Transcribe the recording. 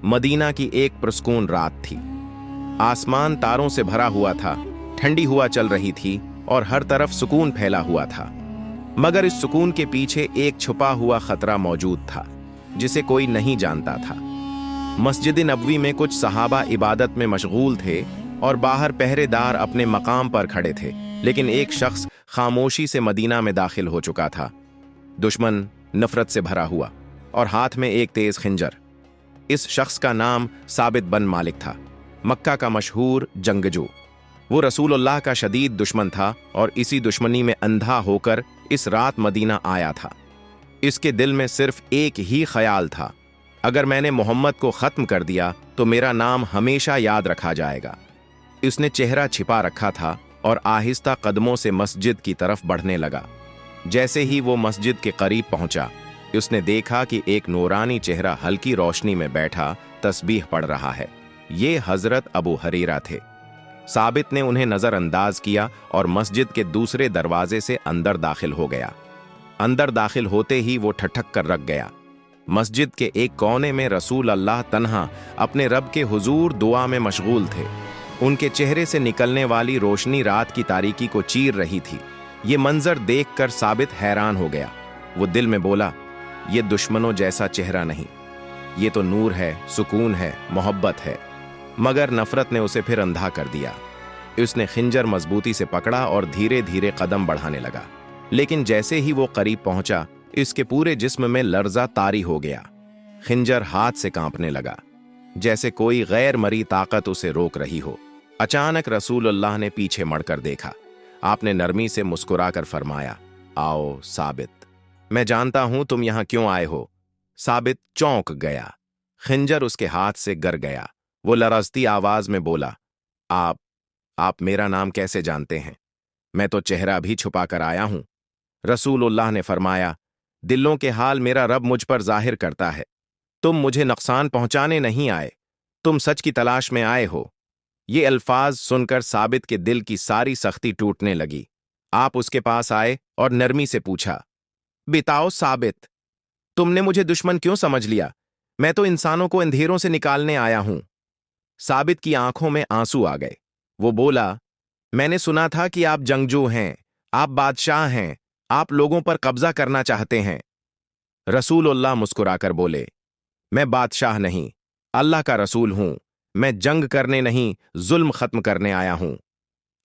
Medina की एक पुरस्कून रात थी। आसमान तारों से भरा हुआ था, ठंडी हवा चल रही थी और हर तरफ सुकून फैला हुआ था। मगर इस सुकून के पीछे एक छुपा हुआ खतरा मौजूद था, जिसे कोई नहीं जानता था। मस्जिद नबवी में कुछ सहाबा इबादत में मशगूल थे और बाहर पहरेदार अपने मकाम पर खड़े थे, लेकिन एक शख्स खामोशी से मदीना में दाखिल हो चुका था। दुश्मन, नफरत से भरा हुआ और हाथ में एक तेज खंजर। इस शख्स का नाम साबित बन मालिक था, मक्का का मशहूर जंगजू। वो रसूलुल्लाह का शदीद दुश्मन था और इसी दुश्मनी में अंधा होकर इस रात मदीना आया था। इसके दिल में सिर्फ एक ही ख्याल था, अगर मैंने मोहम्मद को ख़त्म कर दिया तो मेरा नाम हमेशा याद रखा जाएगा। उसने चेहरा छिपा रखा था और आहिस्ता कदमों से मस्जिद की तरफ बढ़ने लगा। जैसे ही वो मस्जिद के करीब पहुंचा, उसने देखा कि एक नूरानी चेहरा हल्की रोशनी में बैठा तस्बीह पढ़ रहा है। ये हजरत अबू हरीरा थे। साबित ने उन्हें नजरअंदाज किया और मस्जिद के दूसरे दरवाजे से अंदर दाखिल हो गया। अंदर दाखिल होते ही वो ठठक कर रख गया। मस्जिद के एक कोने में रसूल अल्लाह तन्हा अपने रब के हुजूर दुआ में मशगूल थे। उनके चेहरे से निकलने वाली रोशनी रात की तारीकी को चीर रही थी। ये मंजर देखकर साबित हैरान हो गया। वो दिल में बोला, ये दुश्मनों जैसा चेहरा नहीं, ये तो नूर है, सुकून है, मोहब्बत है। मगर नफरत ने उसे फिर अंधा कर दिया। उसने खंजर मजबूती से पकड़ा और धीरे धीरे कदम बढ़ाने लगा। लेकिन जैसे ही वो करीब पहुंचा, इसके पूरे जिस्म में लर्जा तारी हो गया। खंजर हाथ से कांपने लगा, जैसे कोई गैर मरी ताकत उसे रोक रही हो। अचानक रसूलुल्लाह ने पीछे मुड़कर देखा। आपने नरमी से मुस्कुराकर फरमाया, आओ साबित, मैं जानता हूं तुम यहां क्यों आए हो। साबित चौंक गया। खंजर उसके हाथ से गिर गया। वो लरजती आवाज में बोला, आप मेरा नाम कैसे जानते हैं? मैं तो चेहरा भी छुपा कर आया हूं। रसूलुल्लाह ने फरमाया, दिलों के हाल मेरा रब मुझ पर जाहिर करता है। तुम मुझे नुकसान पहुंचाने नहीं आए, तुम सच की तलाश में आए हो। ये अल्फाज सुनकर साबित के दिल की सारी सख्ती टूटने लगी। आप उसके पास आए और नरमी से पूछा, बिताओ साबित, तुमने मुझे दुश्मन क्यों समझ लिया? मैं तो इंसानों को अंधेरों से निकालने आया हूं। साबित की आंखों में आंसू आ गए। वो बोला, मैंने सुना था कि आप जंगजू हैं, आप बादशाह हैं, आप लोगों पर कब्जा करना चाहते हैं। रसूलुल्लाह मुस्कुराकर बोले, मैं बादशाह नहीं, अल्लाह का रसूल हूं। मैं जंग करने नहीं, जुल्म खत्म करने आया हूं।